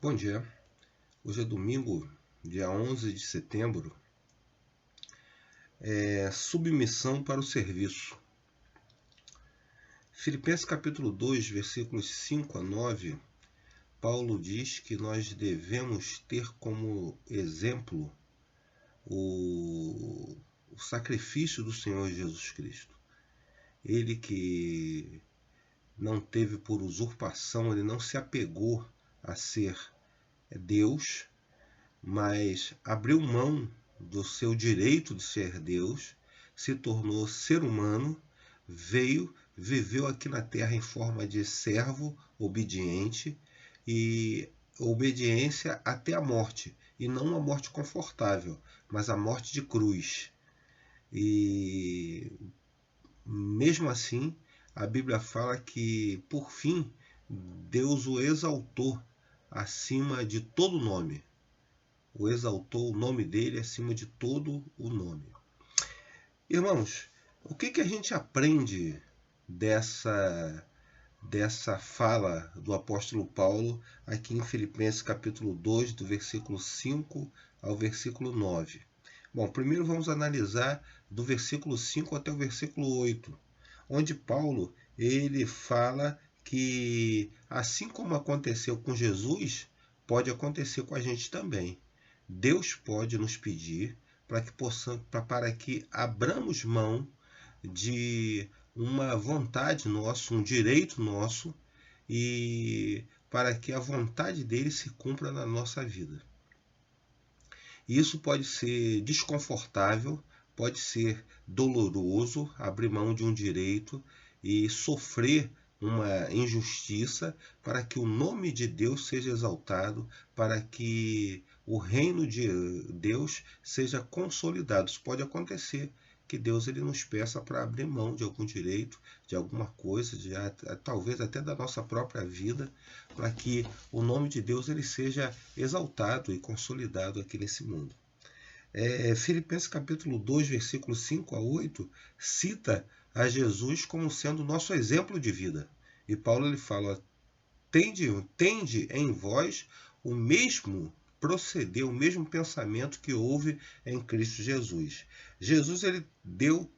Bom dia, hoje é domingo, dia 11 de setembro, submissão para o serviço. Filipenses capítulo 2, versículos 5 a 9, Paulo diz que nós devemos ter como exemplo o sacrifício do Senhor Jesus Cristo. Ele que não teve por usurpação, ele não se apegou a ser Deus, mas abriu mão do seu direito de ser Deus, se tornou ser humano, viveu aqui na terra em forma de servo obediente e obediência até a morte, e não uma morte confortável, mas a morte de cruz. E mesmo assim, a Bíblia fala que, por fim, Deus o exaltou acima de todo nome. O exaltou o nome dele acima de todo o nome. Irmãos, o que a gente aprende dessa fala do apóstolo Paulo aqui em Filipenses capítulo 2, do versículo 5 ao versículo 9? Bom, primeiro vamos analisar do versículo 5 até o versículo 8, onde Paulo ele fala que assim como aconteceu com Jesus, pode acontecer com a gente também. Deus pode nos pedir para que abramos mão de uma vontade nossa, um direito nosso, e para que a vontade dele se cumpra na nossa vida. Isso pode ser desconfortável, pode ser doloroso, abrir mão de um direito e sofrer uma injustiça para que o nome de Deus seja exaltado, para que o reino de Deus seja consolidado. Isso pode acontecer, que Deus ele nos peça para abrir mão de algum direito, de alguma coisa, talvez até da nossa própria vida, para que o nome de Deus ele seja exaltado e consolidado aqui nesse mundo. Filipenses capítulo 2, versículos 5 a 8, cita a Jesus como sendo o nosso exemplo de vida. E Paulo ele fala, tende em vós o mesmo proceder, o mesmo pensamento que houve em Cristo Jesus. Jesus ele deu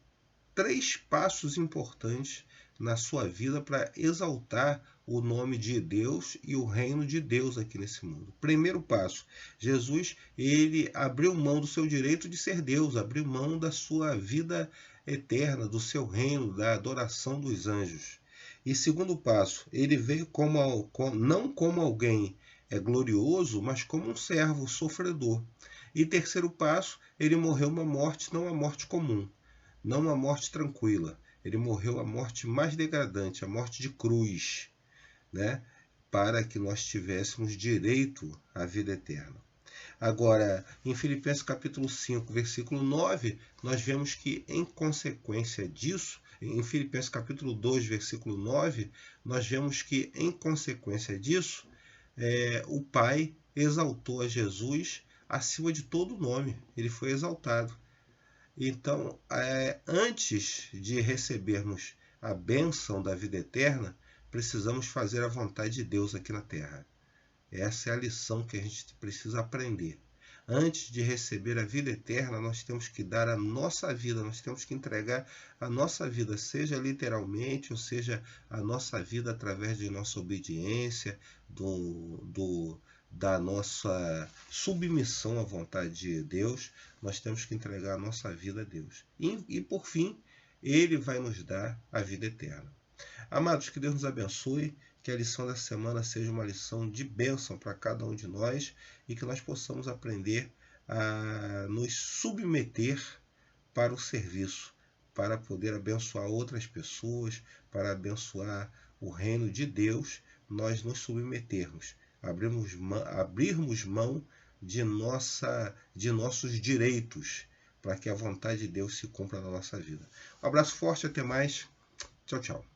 3 passos importantes na sua vida para exaltar o nome de Deus e o reino de Deus aqui nesse mundo. Primeiro passo, Jesus ele abriu mão do seu direito de ser Deus, abriu mão da sua vida eterna, do seu reino, da adoração dos anjos. E segundo passo, ele veio não como alguém glorioso, mas como um servo sofredor. E terceiro passo, ele morreu uma morte, não uma morte comum, não uma morte tranquila. Ele morreu a morte mais degradante, a morte de cruz, né? Para que nós tivéssemos direito à vida eterna. Agora, em Filipenses capítulo 5, versículo 9, nós vemos que em consequência disso, em Filipenses capítulo 2, versículo 9, nós vemos que em consequência disso, o Pai exaltou a Jesus acima de todo nome. Ele foi exaltado. Então, antes de recebermos a bênção da vida eterna, precisamos fazer a vontade de Deus aqui na terra. Essa é a lição que a gente precisa aprender. Antes de receber a vida eterna, nós temos que dar a nossa vida, nós temos que entregar a nossa vida, seja literalmente, ou seja, a nossa vida através de nossa obediência, da nossa submissão à vontade de Deus. Nós temos que entregar a nossa vida a Deus. E por fim, Ele vai nos dar a vida eterna. Amados, que Deus nos abençoe, que a lição dessa semana seja uma lição de bênção para cada um de nós e que nós possamos aprender a nos submeter para o serviço, para poder abençoar outras pessoas, para abençoar o reino de Deus, nós nos submetermos, abrirmos mão de nossos direitos, para que a vontade de Deus se cumpra na nossa vida. Um abraço forte, até mais. Tchau, tchau.